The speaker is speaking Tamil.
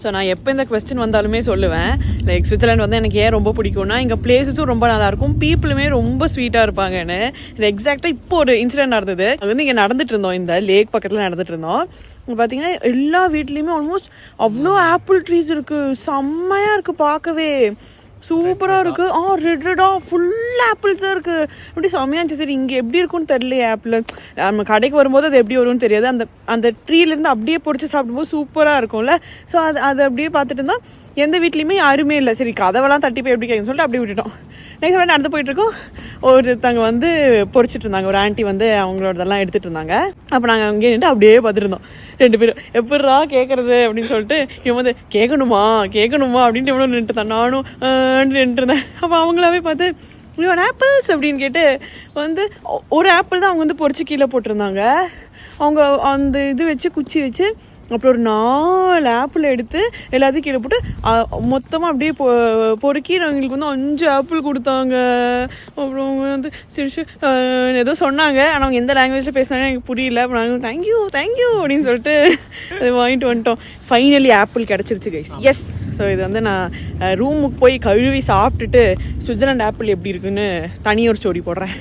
ஸோ நான் எப்போ இந்த கொஸ்டின் வந்தாலுமே சொல்லுவேன், லைக் ஸ்விட்சர்லாண்ட் வந்து எனக்கு ஏன் ரொம்ப பிடிக்கும்னா இங்கே பிளேஸஸும் ரொம்ப நல்லாயிருக்கும், பீப்புளுமே ரொம்ப ஸ்வீட்டாக இருப்பாங்கன்னு. இது எக்ஸாக்டாக இப்போ ஒரு இன்சிடென்ட் நடந்தது. அது வந்து இங்கே நடந்துட்டு இருந்தோம், இந்த லேக் பக்கத்தில் நடந்துட்டு இருந்தோம். பார்த்தீங்கன்னா எல்லா வீட்லேயுமே ஆல்மோஸ்ட் அவ்வளோ ஆப்பிள் ட்ரீஸ் இருக்குது, செம்மையாக இருக்குது பார்க்கவே, சூப்பராக இருக்குது. ரெட்டா ஃபுல் ஆப்பிள்ஸாக இருக்குது, அப்படி செம்மையாக இருந்துச்சு. சரி இங்கே எப்படி இருக்கும்னு தெரியல ஆப்பிள், நம்ம கடைக்கு வரும்போது அது எப்படி வரும்னு தெரியாது, அந்த ட்ரீலேருந்து அப்படியே பொறிச்சு சாப்பிடும்போது சூப்பராக இருக்கும்ல. ஸோ அது அப்படியே பார்த்துட்டு இருந்தால் எந்த வீட்லேயுமே யாருமே இல்லை. சரி கதவெல்லாம் தட்டி போய் எப்படி கேட்குன்னு சொல்லிட்டு அப்படியே விட்டுட்டோம். நெக்ஸ்ட் வந்து நடந்து போயிட்டுருக்கோம், ஒருத்தவங்க வந்து பொறிச்சிட்டு இருந்தாங்க, ஒரு ஆண்டி வந்து அவங்களோடதெல்லாம் எடுத்துகிட்டு இருந்தாங்க. அப்போ நாங்கள் அங்கேயே நின்று அப்படியே பார்த்துருந்தோம். 2 பேரும் எப்பட்றா கேட்குறது அப்படின்னு சொல்லிட்டு இவன் வந்து கேட்கணுமா அப்படின்ட்டு இவ்வளோ நின்றுட்டு தான், நானும் நின்றுருந்தேன். அப்போ அவங்களாவே பார்த்து இவன் ஆப்பிள்ஸ் அப்படின்னு கேட்டு வந்து ஒரு ஆப்பிள் தான் அவங்க வந்து பொறிச்சு கீழே போட்டிருந்தாங்க. அவங்க அந்த இது வச்சு குச்சி வச்சு அப்புறம் ஒரு 4 ஆப்பிள் எடுத்து எல்லாத்தையும் கீழே போட்டு மொத்தமாக அப்படியே பொறுக்கி எங்களுக்கு வந்து 5 ஆப்பிள் கொடுத்தாங்க. அப்புறம் அவங்க வந்து சிரிச்சு ஏதோ சொன்னாங்க, ஆனால் அவங்க எந்த லாங்குவேஜில் பேசினாங்க எனக்கு புரியல. அப்புறம் நாங்கள் தேங்க்யூ அப்படின்னு சொல்லிட்டு அது வாங்கிட்டு வந்துட்டோம். ஃபைனலி ஆப்பிள் கிடச்சிருச்சு கைஸ். எஸ். ஸோ இது வந்து நான் ரூமுக்கு போய் கழுவி சாப்பிட்டுட்டு ஸ்விட்சர்லாண்ட் ஆப்பிள் எப்படி இருக்குன்னு தனியாக ஒரு ஸ்டோரி போடுறேன்.